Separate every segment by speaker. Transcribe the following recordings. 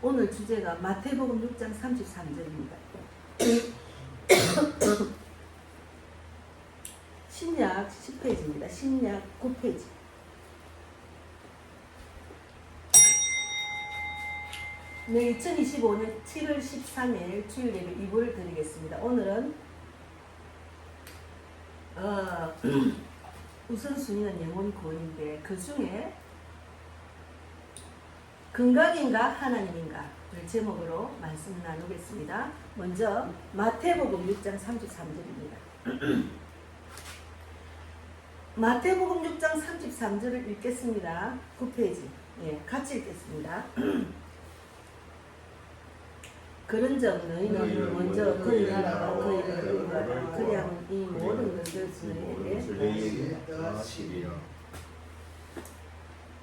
Speaker 1: 오늘 주제가 마태복음 6장 33절입니다. 신약 10페이지입니다. 신약 9페이지. 네, 2025년 7월 13일 주일 예배 2부를 드리겠습니다. 오늘은 우선순위는 영혼 구원인데 그 중에 건강인가 하나님인가를 제목으로 말씀을 나누겠습니다. 먼저 마태복음 6장 33절입니다. 마태복음 6장 33절을 읽겠습니다. 9페이지. 예, 같이 읽겠습니다. 그런즉 너희는 먼저 그의 나라와 그의 의를 그리하면 이 모든 것을 너희에게 더하시리라.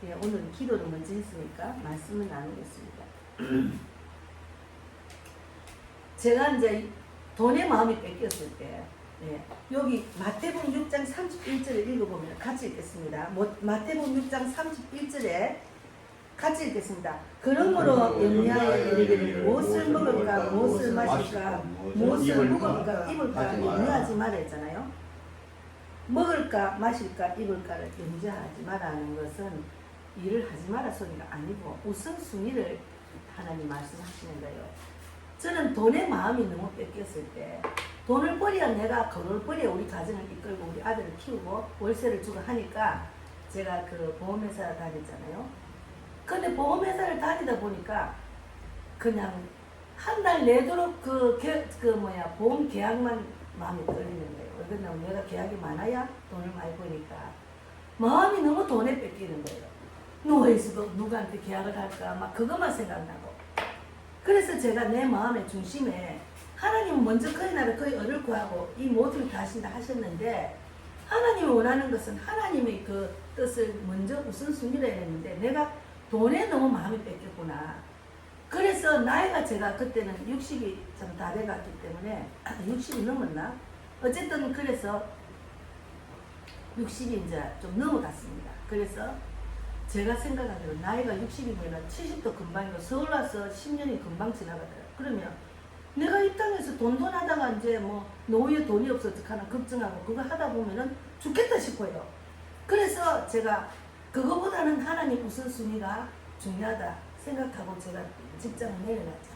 Speaker 1: 예, 오늘 기도를 먼저 했으니까 말씀을 나누겠습니다. 제가 이제 돈의 마음이 뺏겼을 때, 예, 여기 마태복음 6장 31절을 읽어보면 같이 읽겠습니다. 마태복음 6장 31절에 같이 읽겠습니다. 그러므로 염려하여 이르기를 무엇을 먹을까, 무엇을 마실까, 무엇을 먹을까, 입을까 염려하지 말아 했잖아요. 먹을까, 마실까, 입을까를 염려하지 말라는 것은 일을 하지 마라 소리가 아니고 우선순위를 하나님 말씀하시는 거예요. 저는 돈의 마음이 너무 뺏겼을 때 돈을 벌여야 내가 그걸 벌여야 우리 가정을 이끌고 우리 아들을 키우고 월세를 주고 하니까 제가 그 보험회사 다녔잖아요. 근데 보험회사를 다니다 보니까 그냥 한 달 내도록 보험 계약만 마음이 끌리는 거예요. 왜냐면 내가 계약이 많아야 돈을 많이 버니까 마음이 너무 돈에 뺏기는 거예요. 누워있어도 누구한테 계약을 할까 막 그것만 생각나고. 그래서 제가 내 마음의 중심에 하나님은 먼저 그의 나라 그의 의를 구하고 이 모든 다 하신다 하셨는데 하나님이 원하는 것은 하나님의 그 뜻을 먼저 우선순위로 해야 했는데 내가 돈에 너무 마음이 뺏겼구나. 그래서 나이가 제가 그때는 60이 좀 다 돼갔기 때문에 60이 넘었나? 어쨌든 그래서 60이 이제 좀 넘어갔습니다. 그래서 제가 생각하기로 나이가 60이면 70도 금방이고 서울 와서 10년이 금방 지나가더라고요. 그러면 내가 이 땅에서 돈 하다가 이제 뭐 노후에 돈이 없어 어떡하나 걱정하고 그거 하다 보면은 죽겠다 싶어요. 그래서 제가 그거보다는 하나님 우선순위가 중요하다 생각하고 제가 직장을 내려놨죠.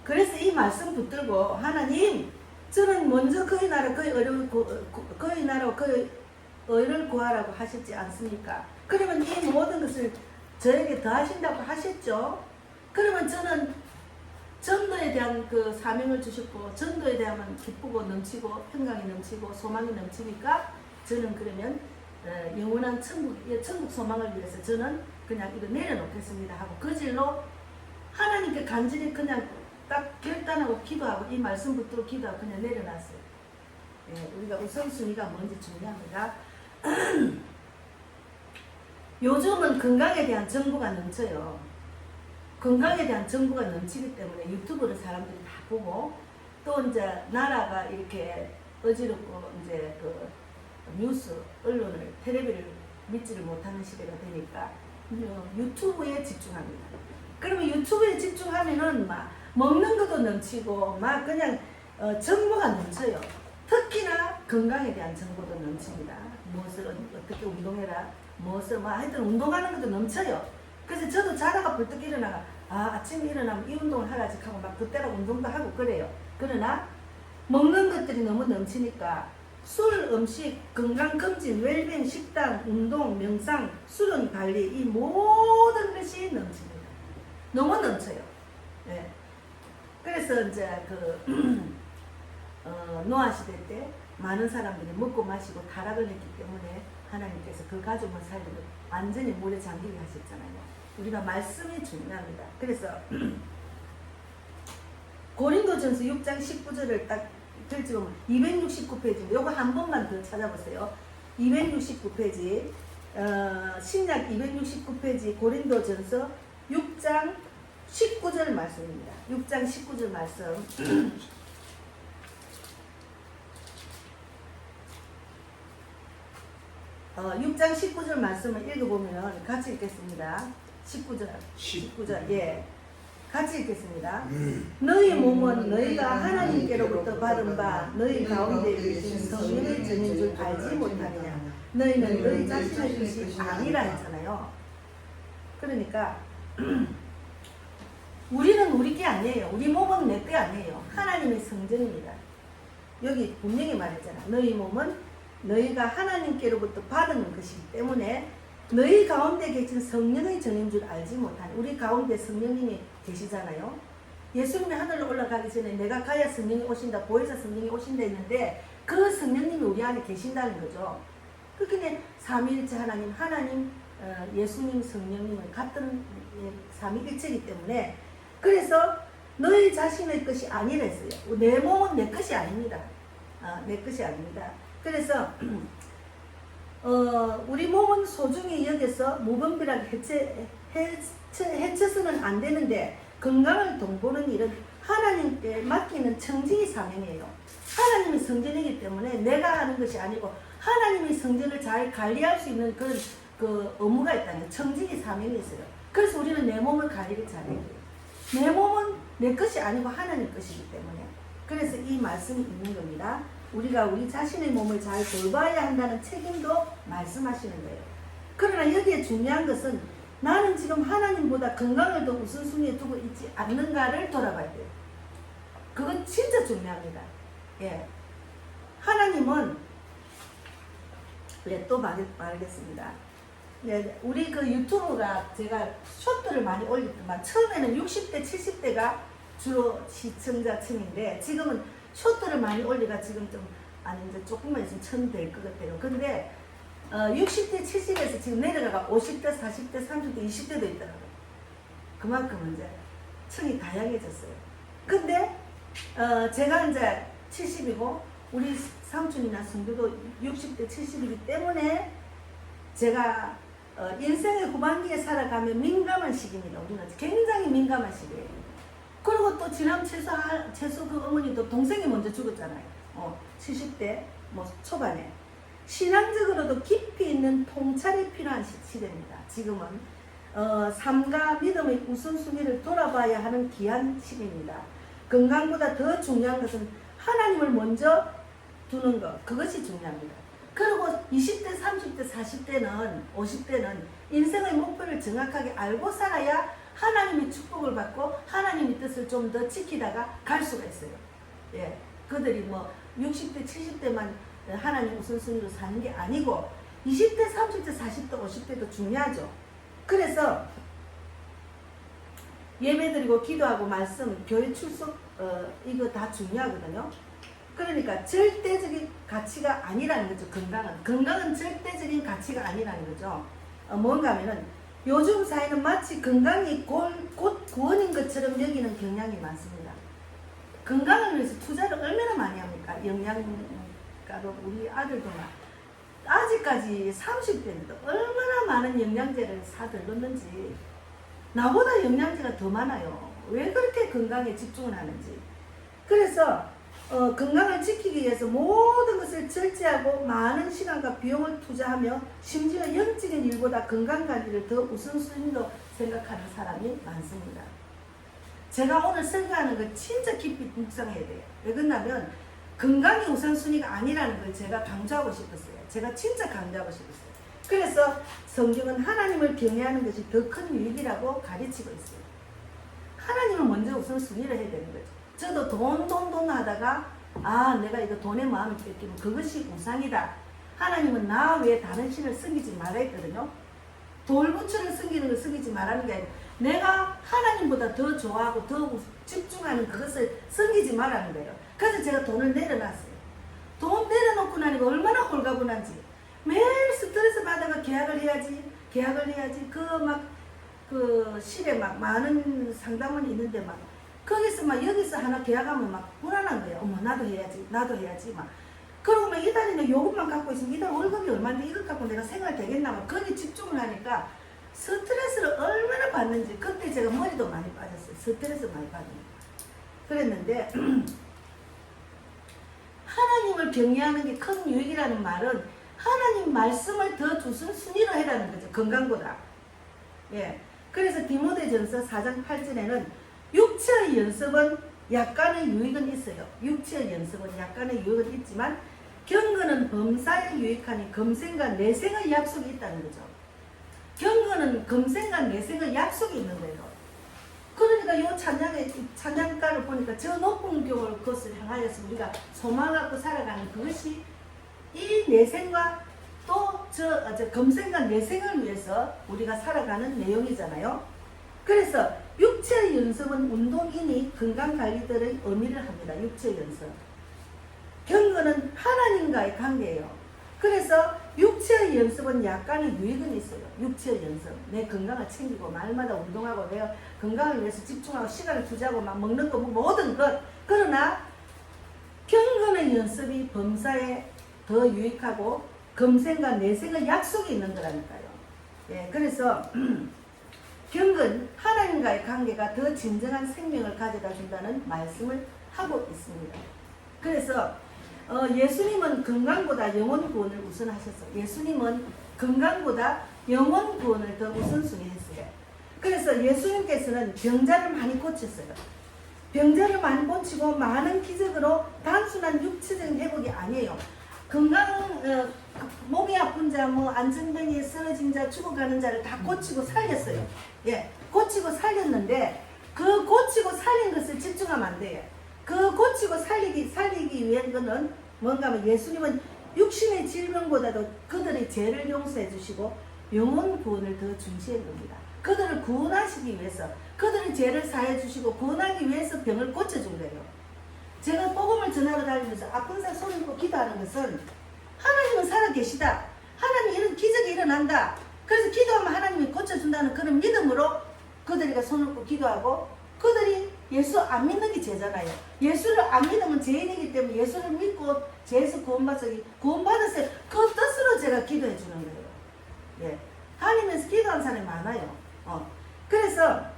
Speaker 1: 그래서 이 말씀 붙들고 하나님 저는 먼저 그의 나라 그의 의를 구하라고 하셨지 않습니까? 그러면 이 모든 것을 저에게 더하신다고 하셨죠? 그러면 저는 전도에 대한 그 사명을 주셨고 전도에 대하면 기쁘고 넘치고 평강이 넘치고 소망이 넘치니까 저는 그러면 영원한 천국 소망을 위해서 저는 그냥 이거 내려놓겠습니다 하고 그 질로 하나님께 간절히 그냥 딱 결단하고 기도하고 이 말씀 붙들고 기도하고 그냥 내려놨어요. 예, 우리가 우선순위가 뭔지 중요합니다. 요즘은 건강에 대한 정보가 넘쳐요. 건강에 대한 정보가 넘치기 때문에 유튜브를 사람들이 다 보고 또 이제 나라가 이렇게 어지럽고 이제 그 뉴스, 언론을, 텔레비를 믿지를 못하는 시대가 되니까 유튜브에 집중합니다. 그러면 유튜브에 집중하면은 막 먹는 것도 넘치고 막 그냥 정보가 넘쳐요. 특히나 건강에 대한 정보도 넘칩니다. 무엇을 어떻게 운동해라, 무엇을 하여튼 운동하는 것도 넘쳐요. 그래서 저도 자다가 벌떡 일어나가 아침에 일어나면 이 운동을 하라지 하고 막 그때가 운동도 하고 그래요. 그러나 먹는 것들이 너무 넘치니까 술, 음식, 건강검진, 웰빙, 식단, 운동, 명상, 수련 관리 이 모든 것이 넘칩니다. 너무 넘쳐요. 네. 그래서 이제 노아 시대 때 많은 사람들이 먹고 마시고 타락을 했기 때문에 하나님께서 그 가족을 살리고 완전히 물에 잠기게 하셨잖아요. 우리가 말씀이 중요합니다. 그래서 고린도전서 6장 19절을 딱 펼쳐보면 269페이지 요거 한 번만 더 찾아보세요. 269페이지 신약 269페이지 고린도전서 6장 19절 말씀입니다. 6장 19절 말씀 6장 19절 말씀을 읽어보면 같이 읽겠습니다. 19절. 예. 같이 읽겠습니다. 너희 몸은 너희가 하나님께로부터 받은 바 너희 가운데 계신 성령의 전인 줄 알지 못하느냐. 너희는 너희 자신의 뜻이 아니라 했잖아요. 그러니까 우리는 우리 게 아니에요. 우리 몸은 내 게 아니에요. 하나님의 성전입니다. 여기 분명히 말했잖아. 너희 몸은 너희가 하나님께로부터 받은 것이기 때문에 너희 가운데 계신 성령의 전인 줄 알지 못하니. 우리 가운데 성령님이 계시잖아요. 예수님이 하늘로 올라가기 전에 내가 가야 성령이 오신다, 보혜사 성령이 오신다 했는데 그 성령님이 우리 안에 계신다는 거죠. 그렇게 삼위일체 하나님, 예수님, 성령님은 같은 삼위일체이기 때문에 그래서 너희 자신의 것이 아니랬어요. 내 몸은 내 것이 아닙니다. 내 것이 아닙니다. 그래서 우리 몸은 소중히 여겨서 무분별하게 해쳐서는 안 되는데 건강을 돌보는 일은 하나님께 맡기는 청지기 사명이에요. 하나님이 성전이기 때문에 내가 하는 것이 아니고 하나님이 성전을 잘 관리할 수 있는 그런 그 의무가 있다는 청지기 사명이 있어요. 그래서 우리는 내 몸을 관리를 잘해야 돼요. 내 몸은 내 것이 아니고 하나님 것이기 때문에. 그래서 이 말씀이 있는 겁니다. 우리가 우리 자신의 몸을 잘 돌봐야 한다는 책임도 말씀하시는 거예요. 그러나 여기에 중요한 것은 나는 지금 하나님보다 건강을 더 우선순위에 두고 있지 않는가를 돌아봐야 돼요. 그건 진짜 중요합니다. 예. 하나님은, 또 말하겠습니다. 예, 우리 그 유튜브가 제가 쇼트를 많이 올렸지만 처음에는 60대, 70대가 주로 시청자층인데 지금은 쇼트를 많이 올리가 지금 좀 이제 조금만 있으면 1000 될 것 같아요. 근데 60대, 70에서 지금 내려가가 50대, 40대, 30대, 20대도 있더라고요. 그만큼 이제 층이 다양해졌어요. 근데 제가 이제 70이고 우리 삼촌이나 성도도 60대, 70이기 때문에 제가 인생의 후반기에 살아가면 민감한 시기입니다. 우리는 굉장히 민감한 시기예요. 그리고 또 지난 채소 그 어머니도 동생이 먼저 죽었잖아요. 70대 초반에. 신앙적으로도 깊이 있는 통찰이 필요한 시대입니다. 지금은 삶과 믿음의 우선순위를 돌아봐야 하는 귀한 시기입니다. 건강보다 더 중요한 것은 하나님을 먼저 두는 것, 그것이 중요합니다. 그리고 20대, 30대, 40대는 50대는 인생의 목표를 정확하게 알고 살아야 하나님의 축복을 받고 하나님의 뜻을 좀 더 지키다가 갈 수가 있어요. 예, 그들이 60대, 70대만 하나님 우선순위로 사는 게 아니고 20대, 30대, 40대, 50대도 중요하죠. 그래서 예배드리고 기도하고 말씀, 교회 출석 이거 다 중요하거든요. 그러니까 절대적인 가치가 아니라는 거죠. 건강은 절대적인 가치가 아니라는 거죠. 뭔가 하면은 요즘 사회는 마치 건강이 곧 구원인 것처럼 여기는 경향이 많습니다. 건강을 위해서 투자를 얼마나 많이 합니까? 영양가로 우리 아들도 아직까지 30대인데도 얼마나 많은 영양제를 사들 넣는지, 나보다 영양제가 더 많아요. 왜 그렇게 건강에 집중을 하는지. 그래서 건강을 지키기 위해서 모든 것을 절제하고 많은 시간과 비용을 투자하며 심지어 영적인 일보다 건강관리를 더 우선순위로 생각하는 사람이 많습니다. 제가 오늘 설교하는 걸 진짜 깊이 묵상해야 돼요. 왜 그러냐면 건강이 우선순위가 아니라는 걸 제가 강조하고 싶었어요. 제가 진짜 강조하고 싶었어요. 그래서 성경은 하나님을 경외하는 것이 더 큰 유익이라고 가르치고 있어요. 하나님은 먼저 우선순위를 해야 되는 거죠. 저도 돈 하다가 내가 이거 돈에 마음이 뺏기면 그것이 우상이다. 하나님은 나 외에 다른 신을 섬기지 말라 했거든요. 돌부처를 섬기는 걸 섬기지 말라는 게 아니고 내가 하나님보다 더 좋아하고 더 집중하는 그것을 섬기지 말라는 거예요. 그래서 제가 돈을 내려놨어요. 돈 내려놓고 나니까 얼마나 홀가분한지. 매일 스트레스 받아가 계약을 해야지 그 실에 많은 상담원이 있는데 거기서 여기서 하나 계약하면 불안한 거예요. 어머, 나도 해야지. 그러고 이달에는 요것만 갖고 있으면 이달 월급이 얼마인데 이걸 갖고 내가 생활 되겠나 거기 집중을 하니까 스트레스를 얼마나 받는지. 그때 제가 머리도 많이 빠졌어요. 스트레스 많이 받는 거. 그랬는데 하나님을 경외하는 게 큰 유익이라는 말은 하나님 말씀을 더 우선순위로 해라는 거죠. 건강보다. 예. 그래서 디모데전서 4장 8절에는 육체의 연습은 약간의 유익은 있어요. 육체의 연습은 약간의 유익은 있지만 경건은 범사에 유익하니 금생과 내생의 약속이 있다는 거죠. 경건은 금생과 내생의 약속이 있는 거예요. 그러니까 요 찬양가를 보니까 저 높은 교를 그것을 향하여서 우리가 소망 갖고 살아가는 그것이 이 내생과 또 저 금생과 내생을 위해서 우리가 살아가는 내용이잖아요. 그래서 육체의 연습은 운동이니 건강관리들의 의미를 합니다. 육체의 연습. 경건은 하나님과의 관계예요. 그래서 육체의 연습은 약간의 유익은 있어요. 육체의 연습. 내 건강을 챙기고 말마다 운동하고 내가 건강을 위해서 집중하고 시간을 투자하고 막 먹는 거 모든 것. 그러나 경건의 연습이 범사에 더 유익하고 금생과 내생의 약속이 있는 거라니까요. 예, 그래서 경건, 하나님과의 관계가 더 진정한 생명을 가져다 준다는 말씀을 하고 있습니다. 그래서 예수님은 건강보다 영혼 구원을 우선하셨어요. 예수님은 건강보다 영혼 구원을 더 우선순위 했어요. 그래서 예수님께서는 병자를 많이 고쳤어요. 병자를 많이 고치고 많은 기적으로 단순한 육체적인 회복이 아니에요. 몸이 아픈 자, 안전병에 쓰러진 자, 죽어가는 자를 다 고치고 살렸어요. 예, 고치고 살렸는데 그 고치고 살린 것을 집중하면 안 돼요. 그 고치고 살리기 위한 거는 뭔가 하면 예수님은 육신의 질병보다도 그들의 죄를 용서해 주시고 영혼 구원을 더 중시한 겁니다. 그들을 구원하시기 위해서 그들의 죄를 사해 주시고 구원하기 위해서 병을 고쳐준 거예요. 제가 복음을 전하러 다니면서 아픈 사람 손을 꼭 기도하는 것은 하나님은 살아계시다. 하나님 이런 기적이 일어난다. 그래서 기도하면 하나님이 고쳐준다는 그런 믿음으로 그들이가 손을 꼭 기도하고 그들이 예수 안 믿는 게 죄잖아요. 예수를 안 믿으면 죄인이기 때문에 예수를 믿고 죄에서 구원받았어요. 그 뜻으로 제가 기도해 주는 거예요. 예. 하나님에서 기도한 사람이 많아요. 그래서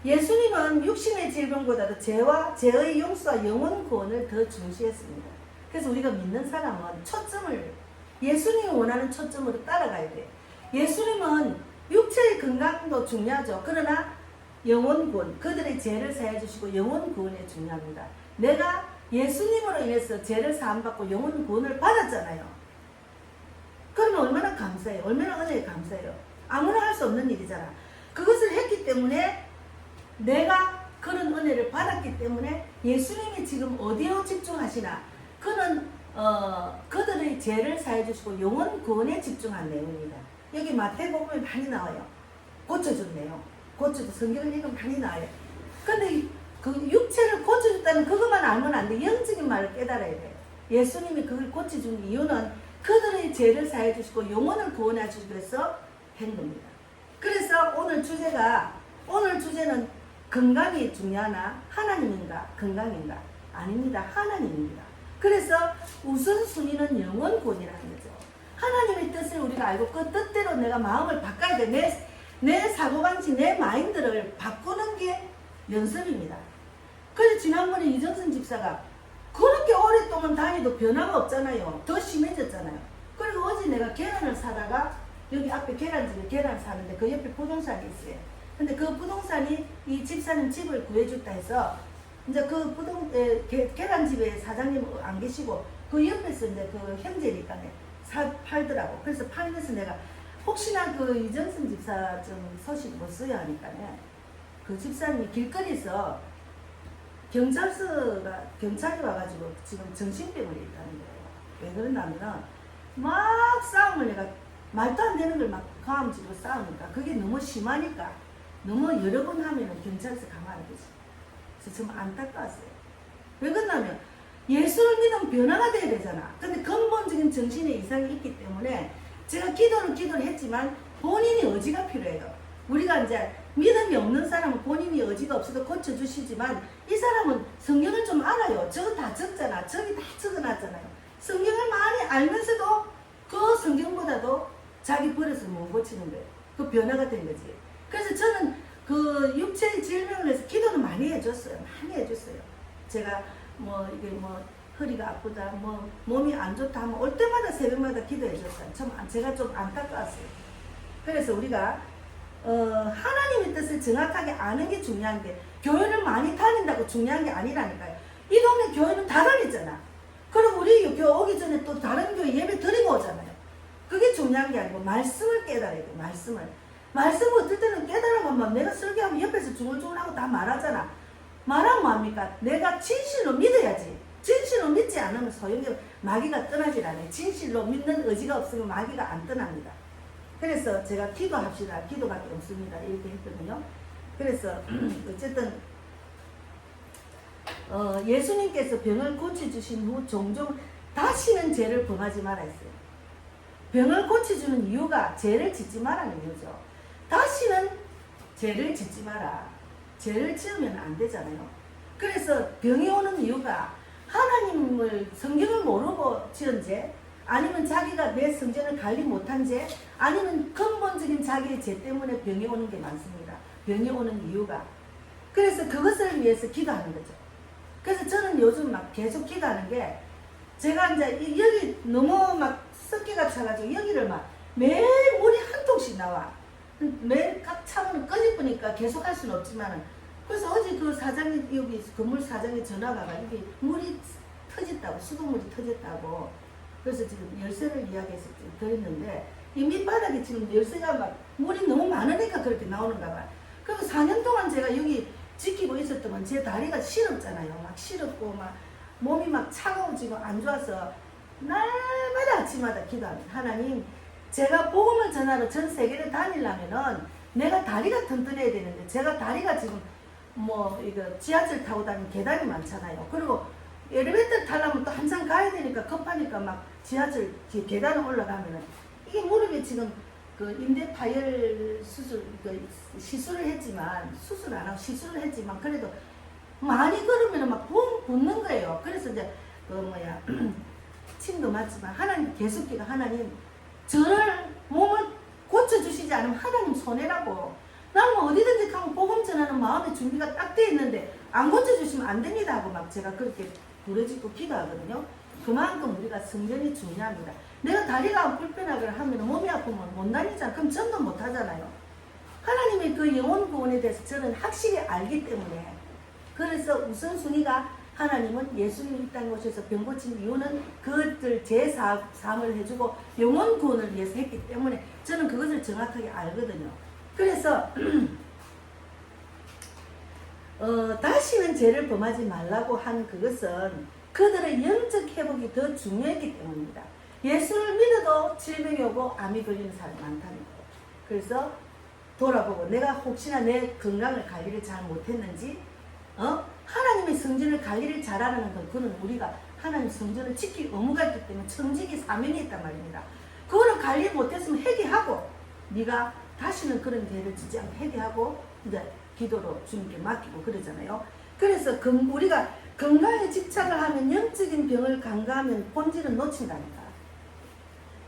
Speaker 1: 예수님은 육신의 질병보다도 죄의 용서와 영혼 구원을 더 중시했습니다. 그래서 우리가 믿는 사람은 예수님이 원하는 초점으로 따라가야 돼요. 예수님은 육체의 건강도 중요하죠. 그러나 영혼 구원, 그들의 죄를 사해 주시고 영혼 구원이 중요합니다. 내가 예수님으로 인해서 죄를 사함받고 영혼 구원을 받았잖아요. 그러면 얼마나 감사해요. 얼마나 은혜에 감사해요. 아무나 할 수 없는 일이잖아. 그것을 했기 때문에 내가 그런 은혜를 받았기 때문에 예수님이 지금 어디로 집중하시나? 그는 그들의 죄를 사해 주시고 영혼 구원에 집중한 내용입니다. 여기 마태복음에 많이 나와요. 고쳐준 내용. 성경을 읽으면 많이 나와요. 근데 그 육체를 고쳐줬다는 그것만 알면 안 돼. 영적인 말을 깨달아야 돼요. 예수님이 그걸 고쳐준 이유는 그들의 죄를 사해 주시고 영혼을 구원해 주시기 위해서 한 겁니다. 그래서 오늘 주제는 건강이 중요하나 하나님인가 건강인가? 아닙니다. 하나님입니다. 그래서 우선순위는 영혼 구원이라는 거죠. 하나님의 뜻을 우리가 알고 그 뜻대로 내가 마음을 바꿔야 돼. 내 사고방식, 내 마인드를 바꾸는 게 연습입니다. 그래서 지난번에 이정선 집사가 그렇게 오랫동안 다니도 변화가 없잖아요. 더 심해졌잖아요. 그리고 어제 내가 계란을 사다가 여기 앞에 계란집에 계란 사는데 그 옆에 부동산이 있어요. 근데 그 부동산이 이 집사님 집을 구해줬다 해서 이제 그 계란집에 사장님 안 계시고 그 옆에서 이제 그 형제니까 팔더라고. 그래서 팔면서 내가 혹시나 그 이정선 집사 좀 소식 못 써야 하니까요. 그 집사님이 길거리에서 경찰이 와가지고 지금 정신병원에 있다는 거예요. 왜 그러냐면 막 싸움을 내가 말도 안 되는 걸 막 가음지로 싸우니까 그게 너무 심하니까 너무 여러 번 하면은 경찰에서 가만히 계시. 그래서 좀 안타까웠어요. 왜 그러냐면 예수를 믿으면 변화가 돼야 되잖아. 근데 근본적인 정신의 이상이 있기 때문에 제가 기도를 했지만 본인이 의지가 필요해요. 우리가 이제 믿음이 없는 사람은 본인이 의지가 없어도 고쳐주시지만 이 사람은 성경을 좀 알아요. 저거 다 적잖아. 저기 다 적어놨잖아요. 성경을 많이 알면서도 그 성경보다도 자기 버릇을 못 고치는 거예요. 그 변화가 된 거지. 그래서 저는 그 육체의 질병을 해서 기도를 많이 해줬어요. 제가 허리가 아프다, 몸이 안 좋다 하면 올 때마다 새벽마다 기도해줬어요. 제가 좀 안타까웠어요. 그래서 우리가 하나님의 뜻을 정확하게 아는 게 중요한데 교회를 많이 다닌다고 중요한 게 아니라니까요. 이 동네 교회는 다 다니잖아. 그리고 우리 교회 오기 전에 또 다른 교회 예배 드리고 오잖아요. 그게 중요한 게 아니고 말씀을 깨달아야 돼. 말씀을 어떨 때는 깨달아가면 내가 설교하면 옆에서 중얼중얼하고 다 말하잖아. 말하면 뭐합니까? 내가 진실로 믿어야지. 진실로 믿지 않으면 소용이 마귀가 떠나질 않아요. 진실로 믿는 의지가 없으면 마귀가 안 떠납니다. 그래서 제가 기도합시다. 기도밖에 없습니다. 이렇게 했거든요. 그래서 어쨌든 예수님께서 병을 고쳐주신 후 종종 다시는 죄를 범하지 마라 했어요. 병을 고쳐주는 이유가 죄를 짓지 마라는 이유죠. 다시는 죄를 짓지 마라. 죄를 지으면 안 되잖아요. 그래서 병이 오는 이유가 하나님을 성경을 모르고 지은 죄, 아니면 자기가 내 성전을 관리 못한 죄, 아니면 근본적인 자기의 죄 때문에 병이 오는 게 많습니다. 병이 오는 이유가. 그래서 그것을 위해서 기도하는 거죠. 그래서 저는 요즘 막 계속 기도하는 게, 제가 이제 여기 너무 막 습기가 차가지고 여기를 막 매일 물이 한 통씩 나와. 매일 각 차면 꺼집으니까 계속 할 수는 없지만은, 그래서 어제 그 사장님, 여기 건물 사장님 전화가 여기 물이 터졌다고, 수돗물이 터졌다고. 그래서 지금 열쇠를 이야기해서 드렸는데, 이 밑바닥에 지금 열쇠가 막 물이 너무 많으니까 그렇게 나오는가 봐요. 그리고 4년 동안 제가 여기 지키고 있었더만 제 다리가 시렵잖아요. 막 시렵고 막 몸이 막 차가워지고 안 좋아서 날마다 아침마다 기도합니다. 하나님, 제가 복음을 전하러 전 세계를 다니려면은 내가 다리가 튼튼해야 되는데, 제가 다리가 지금 뭐 이거 지하철 타고 다니면 계단이 많잖아요. 그리고 엘리베이터 타려면 또 한참 가야 되니까 급하니까 막 지하철 계단을 올라가면은 이게 무릎에 지금 그 임대 파열 수술, 그 시술을 했지만, 수술 안 하고 시술을 했지만 그래도 많이 걸으면 막 붓는 거예요. 그래서 이제 그 뭐야 침도 맞지만 하나님 계속 기도, 하나님 저를 몸을 고쳐주시지 않으면 하나님 손해라고. 나는 뭐 어디든지 가면 복음 전하는 마음의 준비가 딱 돼 있는데 안 고쳐주시면 안 됩니다 하고 막 제가 그렇게 부르짖고 기도하거든요. 그만큼 우리가 성전이 중요합니다. 내가 다리가 불편하거나 하면 몸이 아프면 못 다니잖아. 그럼 전도 못 하잖아요. 하나님의 그 영혼 구원에 대해서 저는 확실히 알기 때문에, 그래서 우선순위가 하나님은 예수님이 이 땅에 오셔서 병 고친 이유는 그것들 제사함을 해주고 영혼 구원을 위해서 했기 때문에 저는 그것을 정확하게 알거든요. 그래서 다시는 죄를 범하지 말라고 한 그것은 그들의 영적 회복이 더 중요했기 때문입니다. 예수를 믿어도 질병이 오고 암이 걸리는 사람이 많다는 거예요. 그래서 돌아보고 내가 혹시나 내 건강을 관리를 잘 못했는지, 하나님의 성전을 관리를 잘하는 건 그는 우리가 하나님 성전을 지킬 의무가 있기 때문에 청지기 사명이 있단 말입니다. 그거를 관리 못했으면 회개하고, 네가 다시는 그런 죄를 짓지 않고 회개하고 이제 기도로 주님께 맡기고 그러잖아요. 그래서 우리가 건강에 집착을 하면 영적인 병을 간과하면 본질을 놓친다니까.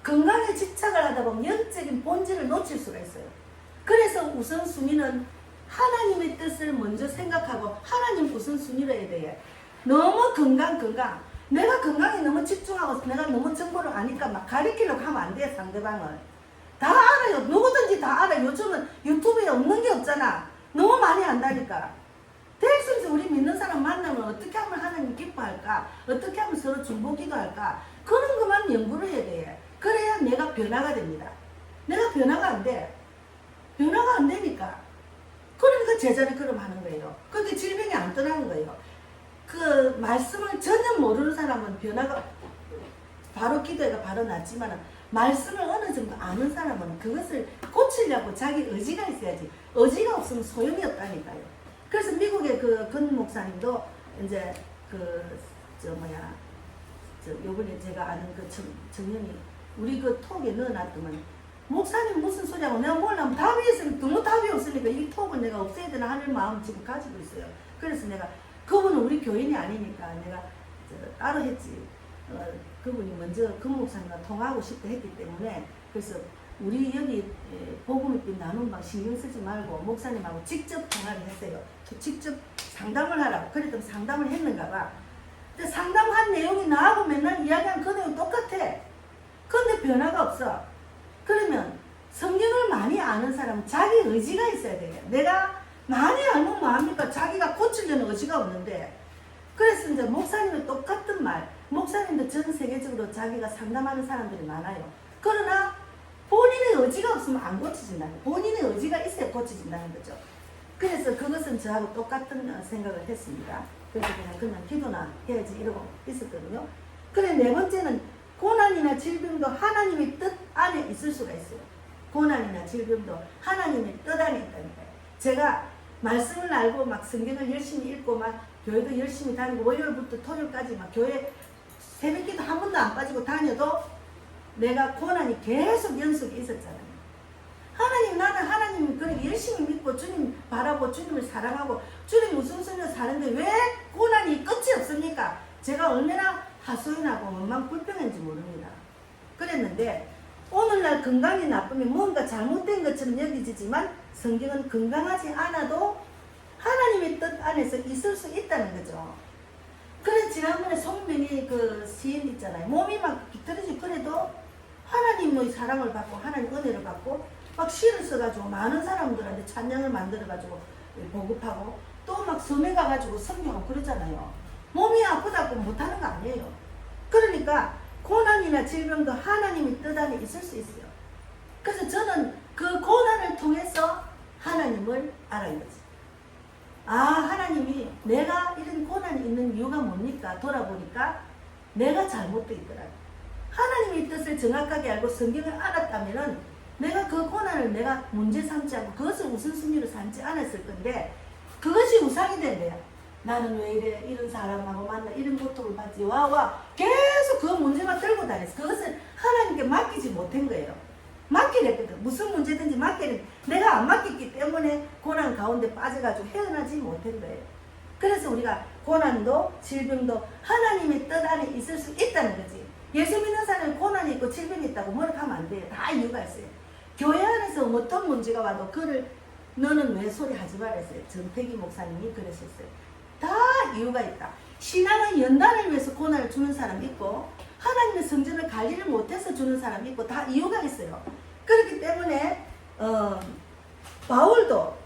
Speaker 1: 건강에 집착을 하다 보면 영적인 본질을 놓칠 수가 있어요. 그래서 우선순위는 하나님의 뜻을 먼저 생각하고 하나님 우선순위로 해야 돼요. 너무 건강 내가 건강에 너무 집중하고 내가 너무 정보를 아니까 막 가리키려고 하면 안 돼요. 상대방을 다 알아요. 누구든지 다 알아요. 요즘은 유튜브에 없는 게 없잖아. 너무 많이 안다니까. 대학생에서 우리 믿는 사람 만나면 어떻게 하면 하나님 기뻐할까? 어떻게 하면 서로 중보기도할까? 그런 것만 연구를 해야 돼. 그래야 내가 변화가 됩니다. 내가 변화가 안 돼. 변화가 안 되니까. 그러니까 제자리 걸음하는 거예요. 그렇게 질병이 안 떠나는 거예요. 그 말씀을 전혀 모르는 사람은 변화가 바로 기도가 바로 낫지만, 말씀을 어느 정도 아는 사람은 그것을 고치려고 자기 의지가 있어야지. 의지가 없으면 소용이 없다니까요. 그래서 미국의 그 근 목사님도 이제 요번에 제가 아는 그 청년이 우리 그 톡에 넣어놨더만, 목사님 무슨 소리하고 내가 뭘 하면 답이 있으면 너무 답이 없으니까 이 톡은 내가 없애야 되나 하는 마음 지금 가지고 있어요. 그래서 내가 그분은 우리 교인이 아니니까 내가 따로 했지. 그분이 먼저 그 목사님과 통하고 싶다 했기 때문에, 그래서 우리 여기 복음의 나눔 방 신경 쓰지 말고 목사님하고 직접 통화를 했어요. 직접 상담을 하라고. 그랬더니 상담을 했는가 봐. 근데 상담한 내용이 나하고 맨날 이야기한 그 내용 똑같아. 근데 변화가 없어. 그러면 성경을 많이 아는 사람은 자기 의지가 있어야 돼요. 내가 많이 알면 뭐합니까? 자기가 고치려는 의지가 없는데. 그래서 이제 목사님은 똑같은 말. 목사님도 전 세계적으로 자기가 상담하는 사람들이 많아요. 그러나 본인의 의지가 없으면 안 고쳐진다는 거예요. 본인의 의지가 있어야 고쳐진다는 거죠. 그래서 그것은 저하고 똑같은 생각을 했습니다. 그래서 그냥 기도나 해야지 이러고 있었거든요. 그래 네 번째는 고난이나 질병도 하나님의 뜻 안에 있을 수가 있어요. 고난이나 질병도 하나님의 뜻 안에 있다니까요. 제가 말씀을 알고 막 성경을 열심히 읽고 막 교회도 열심히 다니고 월요일부터 토요일까지 막 교회 새벽기도 한 번도 안 빠지고 다녀도 내가 고난이 계속 연속이 있었잖아요. 나는 하나님 그렇게 열심히 믿고 주님 바라고 주님을 사랑하고 주님 우선순위로 사는데 왜 고난이 끝이 없습니까? 제가 얼마나 하소연하고 원망 불평한지 모릅니다. 그랬는데 오늘날 건강이 나쁘면 뭔가 잘못된 것처럼 여겨지지만 성경은 건강하지 않아도 하나님의 뜻 안에서 있을 수 있다는 거죠. 그래 지난번에 송명이 그 시인 있잖아요. 몸이 막 비틀어지고 그래도 하나님의 사랑을 받고 하나님 은혜를 받고 막 시를 써가지고 많은 사람들한테 찬양을 만들어가지고 보급하고 또 막 섬에 가가지고 성경하고 그러잖아요. 몸이 아프다고 못하는 거 아니에요. 그러니까 고난이나 질병도 하나님의 뜻 안에 있을 수 있어요. 그래서 저는 그 고난을 통해서 하나님을 알아요. 하나님이 내가 이런 고난이 있는 이유가 뭡니까? 돌아보니까 내가 잘못되어 있더라고요. 하나님의 뜻을 정확하게 알고 성경을 알았다면은 내가 그 고난을 내가 문제 삼지 않고 그것을 우선순위로 삼지 않았을 건데 그것이 우상이 된대요. 나는 왜 이래 이런 사람하고 만나 이런 고통을 받지 와 계속 그 문제만 들고 다녔어. 그것을 하나님께 맡기지 못한 거예요. 맡기랬거든. 무슨 문제든지 맡기는 내가 안 맡겼기 때문에 고난 가운데 빠져가지고 헤어나지 못한 거예요. 그래서 우리가 고난도 질병도 하나님의 뜻 안에 있을 수 있다는 거지. 예수 믿는 사람이 고난이 있고 질병이 있다고 뭐라고 하면 안 돼요. 다 이유가 있어요. 교회 안에서 어떤 문제가 와도 그를 너는 왜 소리 하지 말았어요. 전태기 목사님이 그러셨어요. 다 이유가 있다. 신앙은 연단을 위해서 고난을 주는 사람이 있고 하나님의 성전을 관리를 못해서 주는 사람이 있고 다 이유가 있어요. 그렇기 때문에 바울도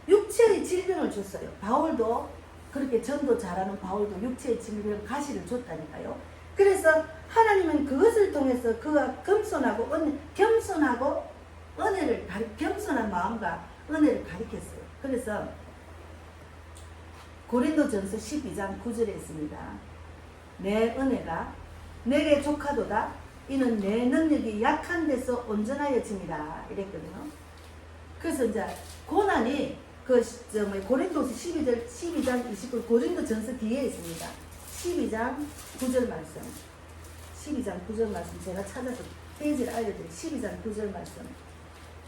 Speaker 1: 육체의 질병을 줬어요. 바울도 그렇게 전도 잘하는 바울도 육체의 질병 가시를 줬다니까요. 그래서 하나님은 그것을 통해서 그가 겸손한 마음과 은혜를 가리켰어요. 그래서 고린도전서 12장 9절에 있습니다. 내 은혜가 내게 족하도다. 이는 내 능력이 약한 데서 온전하여짐이라 이랬거든요. 그래서 이제 고난이 고린도서 12장 29 고린도전서 뒤에 있습니다. 12장 9절 말씀. 12장 9절 말씀 제가 찾아서 페이지를 알려드릴게요. 12장 9절 말씀.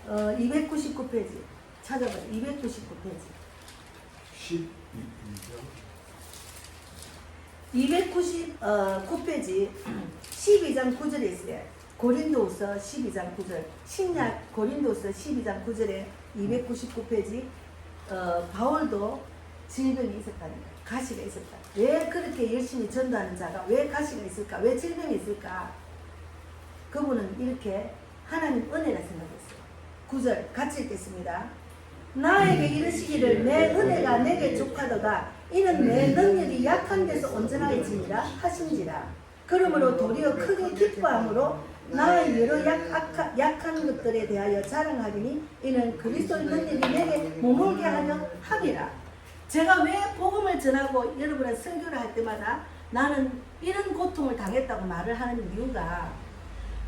Speaker 1: 299페이지 찾아봐요. 299페이지. 299페이지 12장 9절에 있어요. 고린도후서 12장 9절. 신약 고린도후서 12장 9절에 299페이지 바울도 질병이 있었다니까. 가시가 있었다. 왜 그렇게 열심히 전도하는 자가 왜 가시가 있을까? 왜 질병이 있을까? 그분은 이렇게 하나님 은혜라 생각했어요. 9절 같이 읽겠습니다. 나에게 이르시기를 내 은혜가 내게 족하도다. 이는 내 능력이 약한 데서 온전하여지니라 하신지라. 그러므로 도리어 크게 기뻐함으로 나의 여러 약한 것들에 대하여 자랑하리니 이는 그리스도의 능력이 내게 머물게 하려 함이라. 제가 왜 복음을 전하고 여러분의 설교를 할 때마다 나는 이런 고통을 당했다고 말을 하는 이유가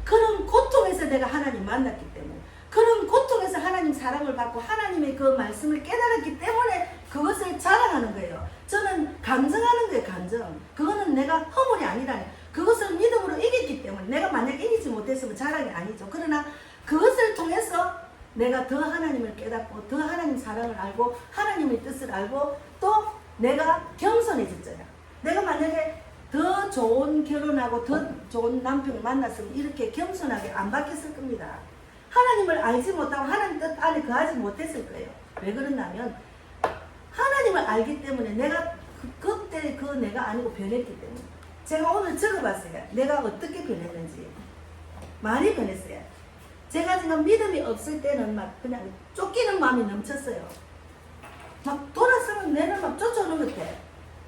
Speaker 1: 그런 고통에서 내가 하나님 만났기 때문에 그런 고통에서 하나님 사랑을 받고 하나님의 그 말씀을 깨달았기 때문에 그것을 자랑하는 거예요. 저는 감정하는 거예요. 감정. 그거는 내가 허물이 아니라니. 그것을 믿음으로 이겼기 때문에 내가 만약 이기지 못했으면 자랑이 아니죠. 그러나 그것을 통해서 내가 더 하나님을 깨닫고 더 하나님 사랑을 알고 하나님의 뜻을 알고 또 내가 겸손해졌잖아요. 내가 만약에 더 좋은 결혼하고 더 좋은 남편을 만났으면 이렇게 겸손하게 안 바뀌었을 겁니다. 하나님을 알지 못하고 하나님 뜻 안에 거하지 못했을 거예요. 왜 그러냐면 하나님을 알기 때문에 내가 그때 그 내가 아니고 변했기 때문에. 제가 오늘 적어봤어요. 내가 어떻게 변했는지. 많이 변했어요. 제가 지금 믿음이 없을 때는 막 그냥 쫓기는 마음이 넘쳤어요. 막 돌아서면 내를 막 쫓아오는 것 같아.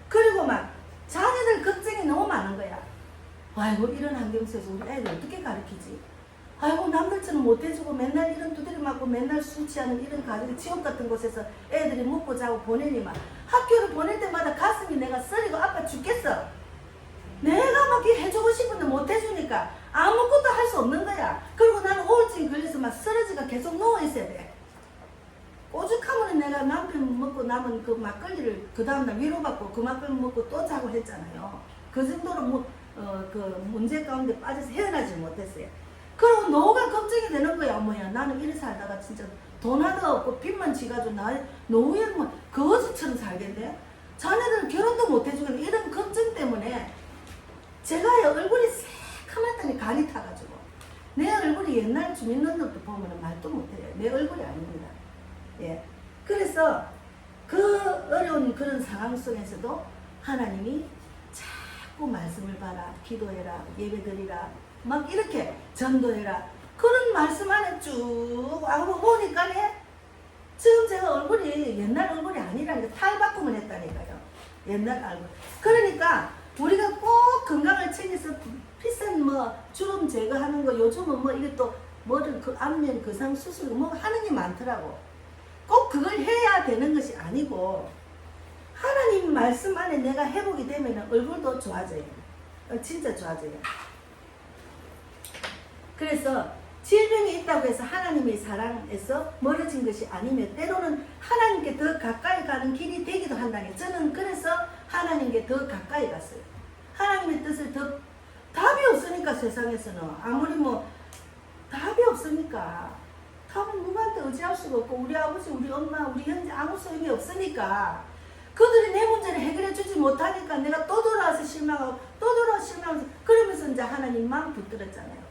Speaker 1: 그리고 막 자기들 걱정이 너무 많은 거야. 아이고 이런 환경 속에서 우리 애들 어떻게 가르치지? 아이고 남들처럼 못해주고 맨날 이런 두드려 맞고 맨날 술 취하는 이런 가정 지옥 같은 곳에서 애들이 묵고 자고 보내니만 학교를 보낼 때마다 가슴이 내가 쓰리고 아파 죽겠어. 내가 막 해주고 싶은데 못해주니까 아무것도 할 수 없는 거야. 그리고 나는 우울증이 걸려서 막 쓰러지가 계속 누워있어야 돼. 오죽하면 내가 남편 먹고 남은 그 막걸리를 그 다음날 위로받고 그 막걸리 먹고 또 자고 했잖아요. 그 정도로 그 문제 가운데 빠져서 헤어나지 못했어요. 그리고 노후가 걱정이 되는 거야. 어머야 나는 이래 살다가 진짜 돈 하나 없고 빚만 지가지고 나 노후에 뭐 거지처럼 살겠네. 자네들은 결혼도 못 해주겠네. 이런 걱정 때문에 제가 얼굴이 새카맣다니 간이 타가지고 내 얼굴이 옛날 주민등록도 보면 말도 못해요. 내 얼굴이 아닙니다. 예. 그래서 그 어려운 그런 상황 속에서도 하나님이 자꾸 말씀을 봐라, 기도해라, 예배드리라, 막 이렇게 전도해라. 그런 말씀 안에 쭉 하고 보니까 지금 제가 얼굴이 옛날 얼굴이 아니라니까 탈바꿈을 했다니까요. 옛날 얼굴. 그러니까 우리가 꼭 건강을 챙겨서 비싼 뭐 주름 제거하는 거 요즘은 뭐 이것도 뭐를 그 안면 거상 수술 뭐 하는 게 많더라고. 꼭 그걸 해야 되는 것이 아니고 하나님 말씀 안에 내가 회복이 되면 얼굴도 좋아져요. 진짜 좋아져요. 그래서 질병이 있다고 해서 하나님의 사랑에서 멀어진 것이 아니며 때로는 하나님께 더 가까이 가는 길이 되기도 한다니. 저는 그래서 하나님께 더 가까이 갔어요. 하나님의 뜻을 더 답이 없으니까 세상에서는 아무리 뭐 답이 없으니까 답은 누구한테 의지할 수가 없고 우리 아버지 우리 엄마 우리 형제 아무 소용이 없으니까 그들이 내 문제를 해결해 주지 못하니까 내가 또 돌아와서 실망하고 또 돌아와서 실망하고 그러면서 이제 하나님만 붙들었잖아요.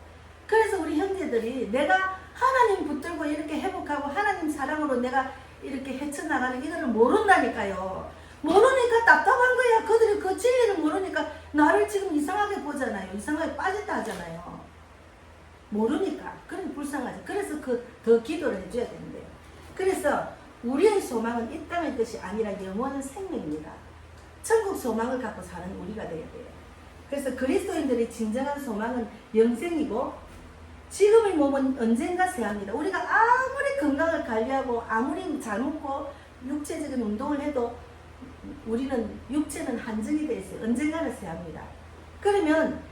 Speaker 1: 그래서 우리 형제들이 내가 하나님 붙들고 이렇게 회복하고 하나님 사랑으로 내가 이렇게 헤쳐나가는 이거를 모른다니까요. 모르니까 답답한 거야. 그들이 그 진리를 모르니까 나를 지금 이상하게 보잖아요. 이상하게 빠졌다 하잖아요. 모르니까. 그럼 불쌍하지. 그래서 더 기도를 해줘야 되는데요. 그래서 우리의 소망은 이 땅의 것이 아니라 영원한 생명입니다. 천국 소망을 갖고 사는 우리가 되어야 돼요. 그래서 그리스도인들의 진정한 소망은 영생이고 지금의 몸은 언젠가 쇠합니다. 우리가 아무리 건강을 관리하고 아무리 잘 먹고 육체적인 운동을 해도 우리는 육체는 한정이 되어 있어요. 언젠가는 쇠합니다. 그러면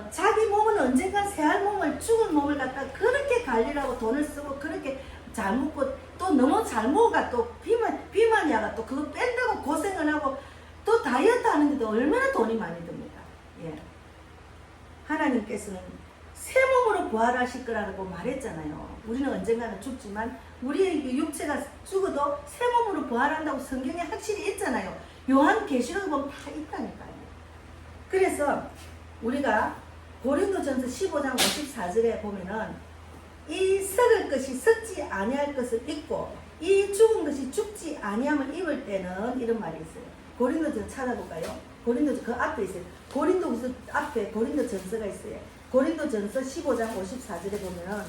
Speaker 1: 자기 몸은 언젠가 쇠할 몸을 죽을 몸을 갖다 그렇게 관리를 하고 돈을 쓰고 그렇게 잘 먹고 또 너무 잘 먹어가 또 비만이야가 또 그거 뺀다고 고생을 하고 또 다이어트 하는데도 얼마나 돈이 많이 듭니까? 예. 하나님께서는 새 몸으로 부활하실 거라고 말했잖아요. 우리는 언젠가는 죽지만 우리의 육체가 죽어도 새 몸으로 부활한다고 성경에 확실히 있잖아요. 요한계시록에 보면 다 있다니까요. 그래서 우리가 고린도전서 15장 54절에 보면은 이 썩을 것이 썩지 아니할 것을 입고 이 죽은 것이 죽지 아니함을 입을 때는 이런 말이 있어요. 고린도전서 찾아볼까요? 고린도전서 그 앞에 있어요. 고린도전서 앞에 고린도전서가 있어요. 고린도전서 15장 54절에 보면은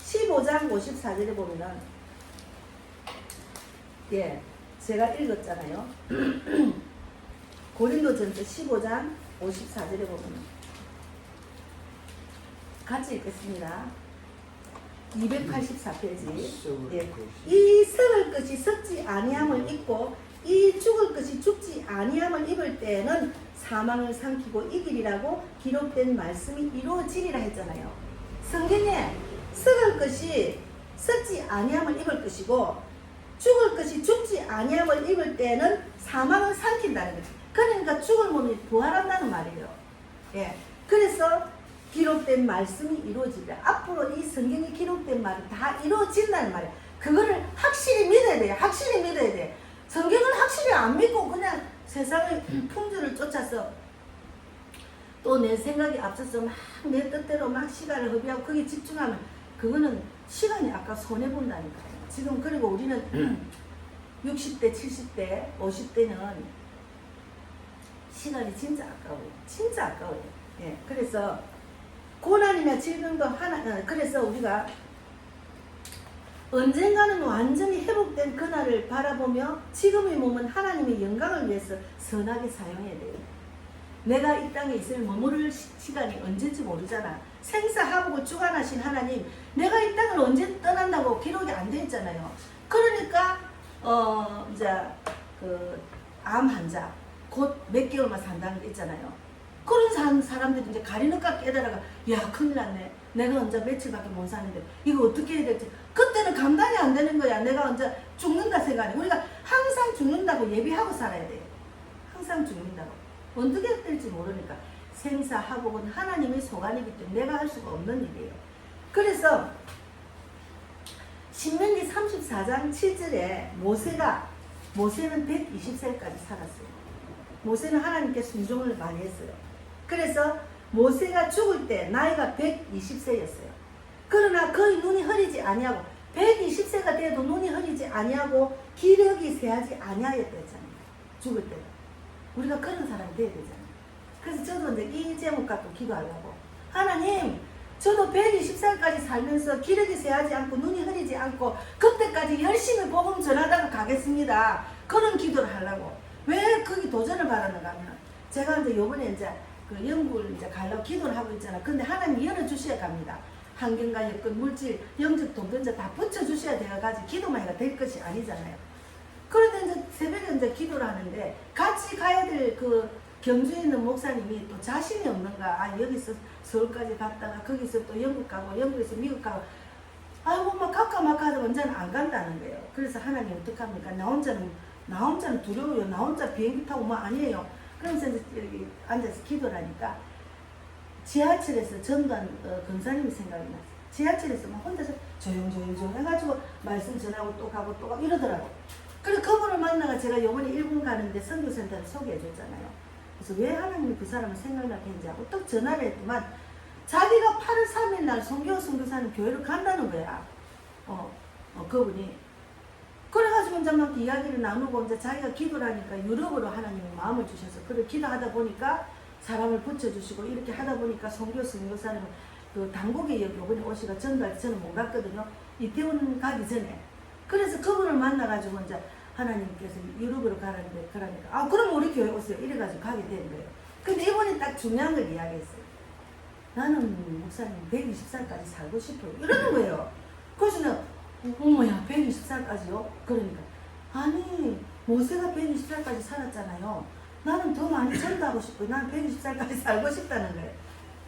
Speaker 1: 15장 54절에 보면은 제가 읽었잖아요. 고린도전서 15장 54절에 보면 같이 읽겠습니다. 284페이지. 이 썩을 것이 썩지 아니함을 입고 이 죽을 것이 죽지 아니함을 입을 때에는 사망을 삼키고 이기리라고 기록된 말씀이 이루어지리라 했잖아요. 성경에 썩을 것이 썩지 아니함을 입을 것이고 죽을 것이 죽지 아니함을 입을 때는 사망을 삼킨다는 거죠. 그러니까 죽을 몸이 부활한다는 말이에요. 예. 그래서 기록된 말씀이 이루어지리라. 앞으로 이 성경에 기록된 말이 다 이루어진다는 말이에요. 그거를 확실히 믿어야 돼요. 확실히 믿어야 돼요. 성경을 확실히 안 믿고 그냥 세상의 풍조를 쫓아서 또 내 생각이 앞서서 막 내 뜻대로 막 시간을 허비하고 거기에 집중하면 그거는 시간이 아까 손해본다니까요. 지금 그리고 우리는 60대, 70대, 50대는 시간이 진짜 아까워요. 진짜 아까워요. 예, 그래서 고난이나 질병도 그래서 우리가 언젠가는 완전히 회복된 그날을 바라보며 지금의 몸은 하나님의 영광을 위해서 선하게 사용해야 돼요. 내가 이 땅에 있을 머무를 시간이 언제인지 모르잖아. 생사하복을 주관하신 하나님, 내가 이 땅을 언제 떠난다고 기록이 안 돼 있잖아요. 그러니까 이제 암 환자 곧 몇 개월만 산다는 게 있잖아요. 그런 사람들이 이제 가리는가 깨달아가, 야 큰일 났네. 내가 언제 며칠밖에 못 사는데 이거 어떻게 해야 될지. 그때는 감당이 안 되는 거야. 내가 언제 죽는다 생각해. 우리가 항상 죽는다고 예비하고 살아야 돼요. 항상 죽는다고. 어떻게 될지 모르니까. 생사하복은 하나님의 소관이기 때문에 내가 할 수가 없는 일이에요. 그래서 신명기 34장 7절에 모세는 120세까지 살았어요. 모세는 하나님께 순종을 많이 했어요. 그래서 모세가 죽을 때 나이가 120세였어요. 그러나 그의 눈이 흐리지 아니하고 120세가 돼도 눈이 흐리지 아니하고 기력이 쇠하지 아니하였다잖아요. 죽을 때 우리가 그런 사람이 돼야 되잖아요. 그래서 저도 이제 이 제목 갖고 기도하려고, 하나님 저도 120살까지 살면서 기력이 쇠하지 않고 눈이 흐리지 않고 그때까지 열심히 복음 전하다가 가겠습니다. 그런 기도를 하려고. 왜 거기 도전을 받았는가 하면, 제가 이제 요번에 이제 그 영국을 이제 가려고 기도를 하고 있잖아. 근데 하나님 열어주셔야 갑니다. 환경과 여건, 물질, 영적 동전자 다 붙여주셔야 돼가지고 기도만 해가 될 것이 아니잖아요. 그런데 이제 새벽에 이제 기도를 하는데 같이 가야 될 그 경주에 있는 목사님이 또 자신이 없는가. 여기서 서울까지 갔다가 거기서 또 영국 가고 영국에서 미국 가고, 아이고 막 가까마까 하다 완전 안 간다는 거예요. 그래서 하나님 어떡합니까? 나 혼자는 두려워요. 나 혼자 비행기 타고 뭐 아니에요. 그러면서 이제 여기 앉아서 기도를 하니까 지하철에서 전두환 권사님이 생각이 났어요. 지하철에서 막 혼자서 조용조용 해가지고 말씀 전하고 또 가고 또 가고 이러더라고. 그래서 그분을 만나가 제가 요번에 일본 가는데 선교센터를 소개해 줬잖아요. 그래서 왜 하나님이 그 사람을 생각나게 했는지 하고 또 전화를 했더만 자기가 8월 3일 날 선교사는 교회를 간다는 거야. 그분이. 그래가지고 이제 막 이야기를 나누고 이제 자기가 기도를 하니까 유럽으로 하나님이 마음을 주셔서 그걸 기도하다 보니까 사람을 붙여주시고 이렇게 하다 보니까 선교사는 그 당국에 요번에 오시가 전달 저는 못 갔거든요. 이태원 가기 전에. 그래서 그분을 만나가지고 이제 하나님께서 유럽으로 가라는데 그러니까 그럼 우리 교회 오세요. 이래가지고 가게 된 거예요. 근데 이분이 딱 중요한 걸 이야기했어요. 나는 목사님 120살까지 살고 싶어요. 이러는 거예요. 그래서 내가 어머야 120살까지요? 그러니까 아니 모세가 120살까지 살았잖아요. 나는 더 많이 전도하고 싶어요. 나는 120살까지 살고 싶다는 거예요.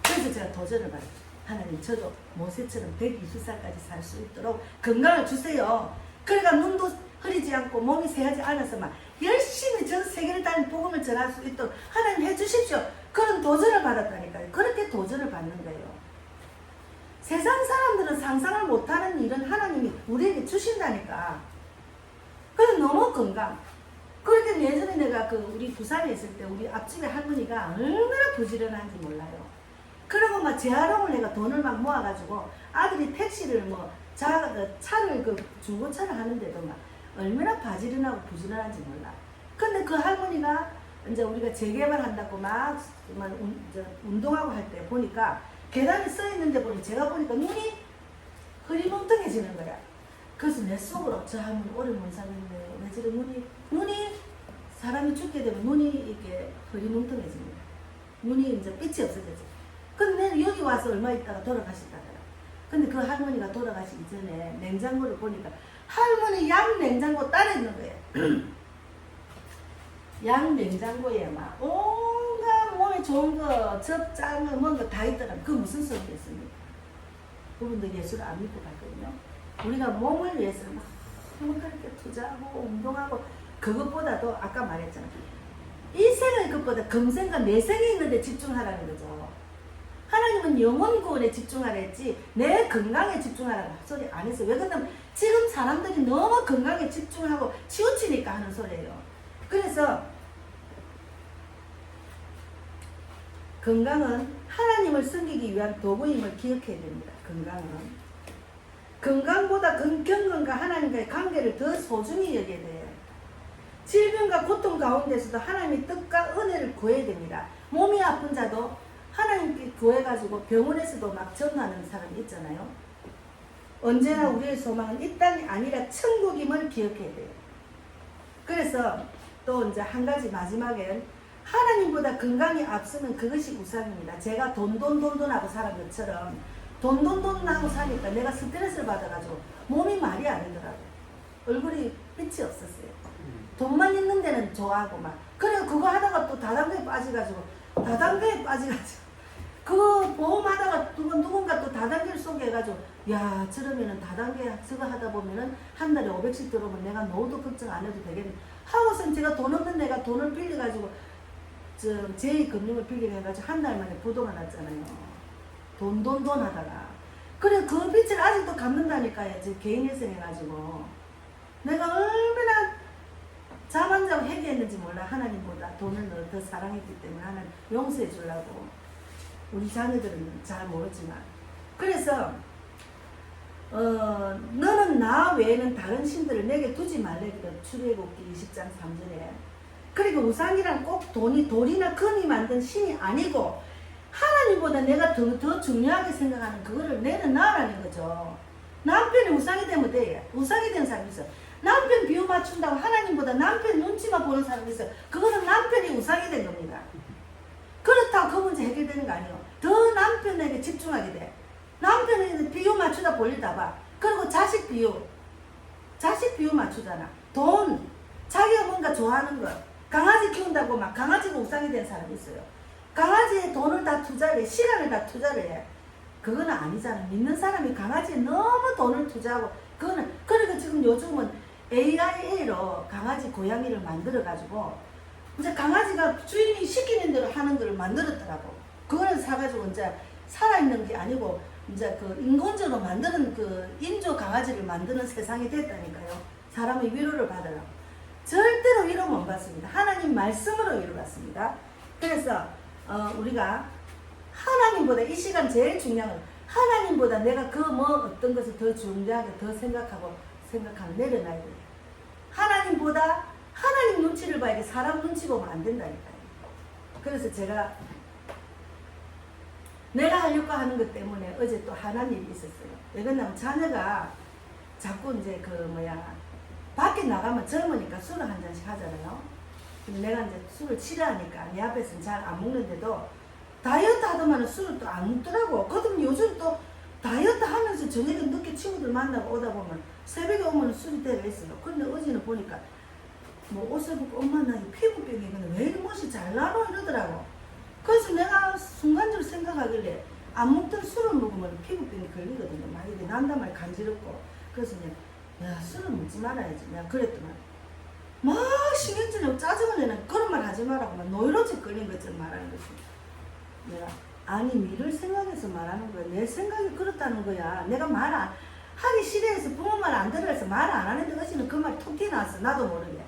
Speaker 1: 그래서 제가 도전을 받았죠. 하나님 저도 모세처럼 120살까지 살 수 있도록 건강을 주세요. 그러니까 눈도 흐리지 않고 몸이 쇠하지 않아서 막 열심히 전 세계를 다니는 복음을 전할 수 있도록 하나님 해주십시오. 그런 도전을 받았다니까요. 그렇게 도전을 받는 거예요. 세상 사람들은 상상을 못하는 일은 하나님이 우리에게 주신다니까. 그래서 너무 건강. 그렇게 예전에 내가 우리 부산에 있을 때 우리 앞집에 할머니가 얼마나 부지런한지 몰라요. 그리고 막 재활용을 내가 돈을 막 모아가지고 아들이 택시를 차를 중고차를 하는데도 막 얼마나 바지런하고 부지런한지 몰라. 근데 그 할머니가 이제 우리가 재개발한다고 막 운동하고 할 때 보니까 계단에 써 있는데 제가 보니까 눈이 흐리멍텅해지는 거야. 그래서 내 속으로 저 할머니 오래 못 사는데 왜 저래 눈이 사람이 죽게 되면 눈이 이렇게 흐리멍텅해집니다. 눈이 이제 빛이 없어지지. 근데 여기 와서 얼마 있다가 돌아가셨다더라. 근데 그 할머니가 돌아가시기 전에 냉장고를 보니까 할머니 양 냉장고 따로 있는 거예요. 양 냉장고에 막 온갖 몸에 좋은 거, 접장, 뭔가 다 있더라. 그 무슨 소리겠습니까? 그분도 예수를 안 믿고 갔거든요. 우리가 몸을 위해서 막 그렇게 투자하고 운동하고 그것보다도 아까 말했잖아. 일생의 것보다 금생과 내생에 있는데 집중하라는 거죠. 하나님은 영혼 구원에 집중하라 했지 내 건강에 집중하라고 소리 안 했어요. 왜 그러냐면 지금 사람들이 너무 건강에 집중하고 치우치니까 하는 소리예요. 그래서 건강은 하나님을 섬기기 위한 도구임을 기억해야 됩니다. 건강보다 경건과 하나님과의 관계를 더 소중히 여겨야 돼요. 질병과 고통 가운데서도 하나님의 뜻과 은혜를 구해야 됩니다. 몸이 아픈 자도 하나님께 구해가지고 병원에서도 막 전도하는 사람이 있잖아요. 언제나 우리의 소망은 이 땅이 아니라 천국임을 기억해야 돼요. 그래서 또 이제 한 가지 마지막엔 하나님보다 건강이 앞서면 그것이 우상입니다. 제가 돈 하고 살은 것처럼 돈 하고 사니까 내가 스트레스를 받아가지고 몸이 말이 아니더라고요. 얼굴이 빛이 없었어요. 돈만 있는 데는 좋아하고 막. 그래 그거 하다가 또 다단계에 빠져가지고 그 보험하다가 누군가 또 다단계를 소개해가지고 야 저러면은 다단계 저거 하다 보면은 한 달에 500씩 들어오면 내가 노후도 걱정 안 해도 되겠네 하고선 제가 돈 없는 데가 돈을 빌려가지고 제2금융을 빌리게 해가지고 한 달 만에 부도가 났잖아요. 돈 하다가 그래 그 빚을 아직도 갚는다니까요. 제 개인회생 해가지고 내가 얼마나 잠 안 자고 회개했는지 몰라. 하나님보다 돈을 더 사랑했기 때문에 하나님 용서해 주려고. 우리 자녀들은 잘 모르지만 그래서 너는 나 외에는 다른 신들을 내게 두지 말래. 출애굽기 20장 3절에 그리고 우상이란 꼭 돌이나 금이 만든 신이 아니고 하나님보다 내가 더 중요하게 생각하는 그거를 내는 나라는 거죠. 남편이 우상이 되면 돼. 우상이 된 사람이 있어. 남편 비유 맞춘다고 하나님보다 남편 눈치만 보는 사람이 있어. 그거는 남편이 우상이 된 겁니다. 그렇다고 그 문제 해결되는 거 아니에요. 더 남편에게 집중하게 돼. 남편이 비유 맞추다 볼일다 봐. 그리고 자식 비유 맞추잖아. 돈, 자기가 뭔가 좋아하는 거. 강아지 키운다고 막 강아지가 우상이 된 사람이 있어요. 강아지에 돈을 다 투자해, 시간을 다 투자를 해. 그거는 아니잖아. 믿는 사람이 강아지에 너무 돈을 투자하고, 그러니까 지금 요즘은 AI로 강아지 고양이를 만들어가지고, 이제 강아지가 주인이 시키는 대로 하는 걸 만들었더라고. 그거를 사가지고 이제 살아있는 게 아니고, 이제 그 인공적으로 만드는 그 인조 강아지를 만드는 세상이 됐다니까요. 사람의 위로를 받으라고. 절대로 위로 못 받습니다. 하나님 말씀으로 위로 받습니다. 그래서 우리가 하나님보다 이 시간 제일 중요한 건 하나님보다 내가 그 뭐 어떤 것을 더 중요하게 더 생각하면 내려놔야 돼요. 하나님보다 하나님 눈치를 봐야 돼. 사람 눈치 보면 안 된다니까요. 그래서 제가 내가 하려고 하는 것 때문에 어제 또 하나님 일이 있었어요. 왜 그러냐면 자녀가 자꾸 이제 밖에 나가면 젊으니까 술을 한 잔씩 하잖아요. 내가 이제 술을 싫어하니까 내 앞에서는 잘 안 먹는데도 다이어트 하더만 술을 또 안 먹더라고. 그러면 요즘 또 다이어트 하면서 저녁에 늦게 친구들 만나고 오다 보면 새벽에 오면 술이 때가 있어요. 근데 어제는 보니까 뭐 옷을 입고 엄마 나 피부병이 왜 이리 멋이 잘 나노 이러더라고. 그래서 내가 순간적으로 생각하길래 안 먹던 술을 먹으면 피부병이 걸리거든요. 막 이게 난단 말이 간지럽고. 그래서 야 술을 먹지 말아야지. 내가 그랬더만 막 신경질내고 짜증을 내는 그런 말 하지 말라고 막 노이로제 걸린 것처럼 말하는 거지. 내가 아니 미를 생각해서 말하는 거야. 내 생각이 그렇다는 거야. 내가 하기 싫어해서 부모 말 안 들어서 말 안 하는데 어제는 그 말 톡 튀어나왔어. 나도 모르게.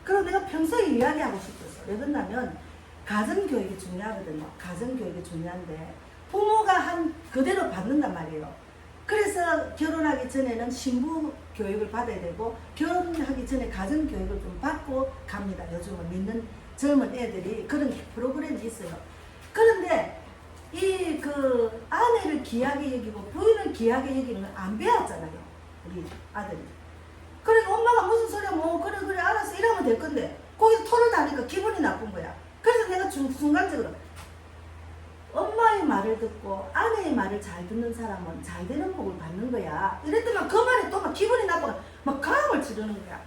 Speaker 1: 그리고 내가 평소에 이야기하고 싶었어. 왜 그러냐면 가정교육이 중요하거든요. 가정교육이 중요한데 부모가 한 그대로 받는단 말이에요. 그래서 결혼하기 전에는 신부 교육을 받아야 되고 결혼하기 전에 가정교육을 좀 받고 갑니다. 요즘은 믿는 젊은 애들이 그런 프로그램이 있어요. 그런데 아내를 귀하게 여기고 부인을 귀하게 여기는 걸 안 배웠잖아요. 우리 아들이. 그러니까 엄마가 무슨 소리야 그래 알았어 이러면 될 건데 거기서 토를 다니까 기분이 나쁜 거야. 그래서 내가 순간적으로 엄마의 말을 듣고 아내의 말을 잘 듣는 사람은 잘 되는 복을 받는 거야. 이랬더니 그 말에 또 막 기분이 나빠서 막 가음을 지르는 거야.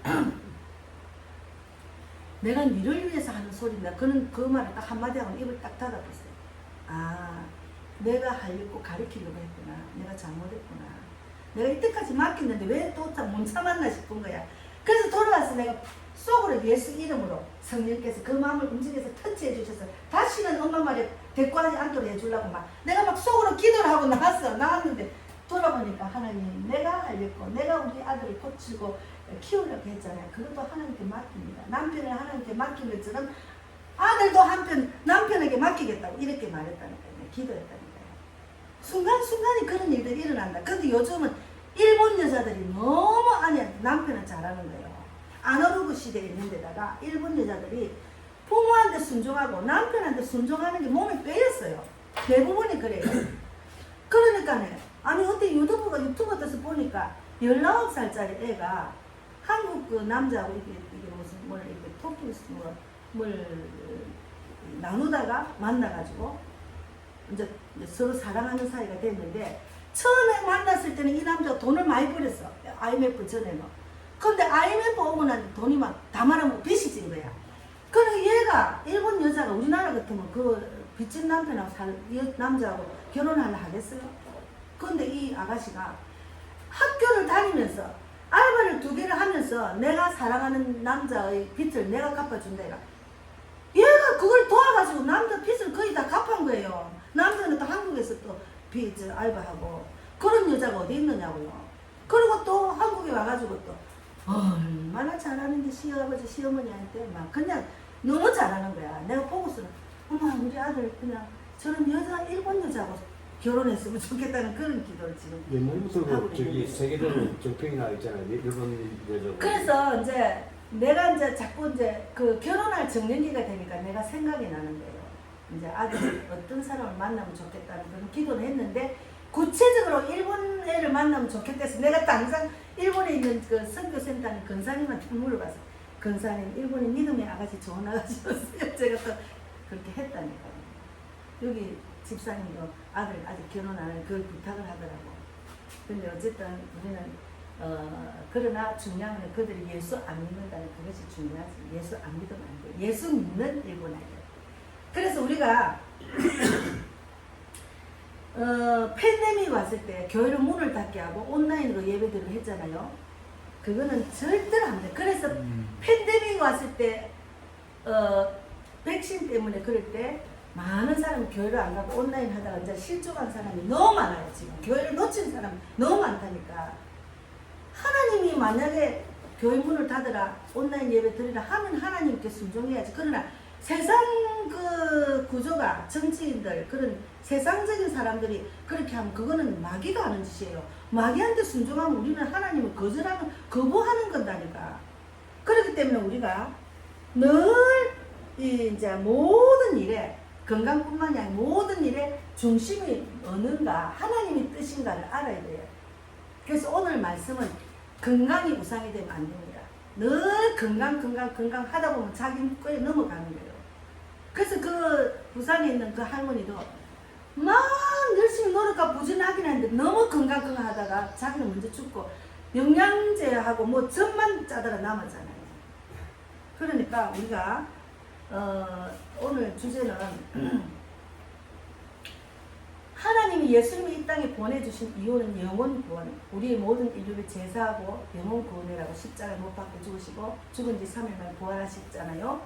Speaker 1: 내가 니를 위해서 하는 소리인데 그 말을 딱 한마디 하고 입을 딱 닫아봤어요. 아 내가 하려고 가르치려고 했구나. 내가 잘못했구나. 내가 이때까지 맡겼는데 왜 또 못 참았나 싶은 거야. 그래서 돌아와서 내가 속으로 예수 이름으로 성령께서 그 마음을 움직여서 터치해 주셔서 다시는 엄마 말에 대꾸하지 않도록 해주려고 내가 막 속으로 기도를 하고 나왔는데 돌아보니까 하나님 내가 하려고 내가 우리 아들을 고치고 키우려고 했잖아요. 그것도 하나님께 맡깁니다. 남편을 하나님께 맡긴 것처럼 아들도 한편 남편에게 맡기겠다고 이렇게 말했다니까요. 기도했다니까요. 순간순간에 그런 일들이 일어난다. 근데 요즘은 일본 여자들이 너무 남편을 잘하는 거예요. 아날로그 시대에 있는 데다가 일본 여자들이 부모한테 순종하고 남편한테 순종하는 게 몸에 빼였어요. 대부분이 그래요. 그러니까네. 아니 어때 유튜브 에서 보니까 19살짜리 애가 한국 그 남자하고 이게 무슨 뭘 이렇게 토끼스 뭘 나누다가 만나가지고 이제 서로 사랑하는 사이가 됐는데 처음에 만났을 때는 이 남자가 돈을 많이 벌였어. IMF 전에는. 근데 IMF 오고 나서 돈이 막 다 말하면 빚이 진 거야. 그러니까 얘가 일본 여자가 우리나라 같으면 그 빚진 남편하고 남자하고 결혼하려 하겠어요? 근데 이 아가씨가 학교를 다니면서 알바를 2개를 하면서 내가 사랑하는 남자의 빚을 내가 갚아준다 얘가. 얘가 그걸 도와가지고 남자 빚을 거의 다 갚은 거예요. 남자는 또 한국에서 또 빚 알바하고 그런 여자가 어디 있느냐고요. 그리고 또 한국에 와가지고 또 얼마나 잘하는지 시아버지 시어머니한테 막 그냥 너무 잘하는 거야. 내가 보고서는 어머 우리 아들 그냥 저런 여자 일본 여자하고 결혼했으면 좋겠다는 그런 기도를 지금
Speaker 2: 옛날부터
Speaker 1: 하고
Speaker 2: 저기
Speaker 1: 있는
Speaker 2: 세계적으로 정평이 나 있잖아요. 일본 여자.
Speaker 1: 그래서 이제 내가 이제 자꾸 이제 그 결혼할 정년기가 되니까 내가 생각이 나는 거예요. 이제 아들이 어떤 사람을 만나면 좋겠다는 그런 기도를 했는데 구체적으로 일본 애를 만나면 좋겠다 해서 내가 당장 일본에 있는 그 선교센터는 근사님한테 물어봤어. 근사님 일본에 믿음의 아가씨 좋은 아가씨였어요. 제가 또 그렇게 했다니까요. 여기 집사님도 아들 아직 결혼 안 하는 그걸 부탁을 하더라고. 근데 어쨌든 우리는 그러나 중요한 건 그들이 예수 안 믿는다는 그것이 중요하지. 예수 안 믿으면 안 돼. 예수 믿는 일본 아이들. 그래서 우리가 팬데믹 왔을 때 교회를 문을 닫게 하고 온라인으로 예배들을 했잖아요. 그거는 절대로 안 돼. 그래서 팬데믹 왔을 때 백신 때문에 그럴 때 많은 사람이 교회를 안 가고 온라인 하다가 이제 실족한 사람이 너무 많아요. 지금 교회를 놓친 사람이 너무 많다니까. 하나님이 만약에 교회 문을 닫으라 온라인 예배 드리라 하면 하나님께 순종해야지. 그러나 세상 그 구조가 정치인들 그런 세상적인 사람들이 그렇게 하면 그거는 마귀가 하는 짓이에요. 마귀한테 순종하면 우리는 하나님을 거부하는 건다니까. 그렇기 때문에 우리가 늘 이제 모든 일에 건강뿐만이 아니라 모든 일에 중심이 어는가 하나님의 뜻인가를 알아야 돼요. 그래서 오늘 말씀은 건강이 우상이 되면 안 됩니다. 늘 건강 하다 보면 자기 거에 넘어가는 거예요. 그래서 그 부산에 있는 그 할머니도 막 열심히 노력하고 부진하긴 했는데 너무 건강 하다가 자기는 먼저 죽고 영양제하고 뭐 젖만 짜다가 남았잖아요. 그러니까 우리가 오늘 주제는 하나님이 예수님을 이 땅에 보내주신 이유는 영혼 구원, 우리의 모든 인류를 제사하고 영혼 구원이라고 십자가에 못 박혀 죽으시고 죽은 지 3일 만에 부활하셨잖아요.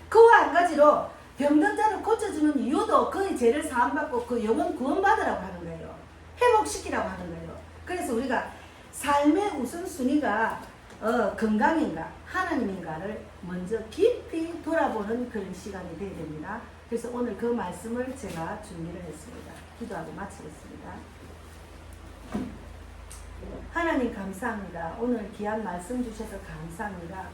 Speaker 1: 그와 한 가지로 병든 자를 고쳐주는 이유도 그의 죄를 사함받고 그 영혼 구원받으라고 하는 거예요. 회복시키라고 하는 거예요. 그래서 우리가 삶의 우선순위가 건강인가 하나님인가를 먼저 깊이 돌아보는 그런 시간이 되어야 됩니다. 그래서 오늘 그 말씀을 제가 준비를 했습니다. 기도하고 마치겠습니다. 하나님 감사합니다. 오늘 귀한 말씀 주셔서 감사합니다.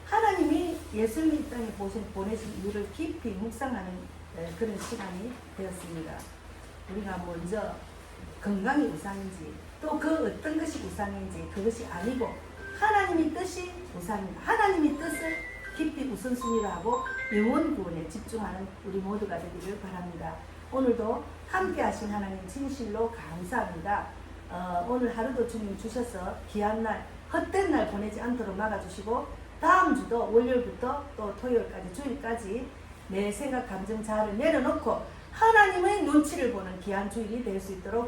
Speaker 1: 하나님이 예수님 이 땅에 보내신 이유를 깊이 묵상하는 그런 시간이 되었습니다. 우리가 먼저 건강이 우상인지 또 그 어떤 것이 우상인지 그것이 아니고 하나님의 뜻이 우상입니다. 하나님의 뜻을 깊이 우선순위로 하고 영혼 구원에 집중하는 우리 모두가 되기를 바랍니다. 오늘도 함께 하신 하나님 진실로 감사합니다. 오늘 하루도 주님 주셔서 귀한 날 헛된 날 보내지 않도록 막아주시고 다음 주도 월요일부터 또 토요일까지 주일까지 내 생각 감정 자아를 내려놓고 하나님의 눈치를 보는 귀한 주일이 될 수 있도록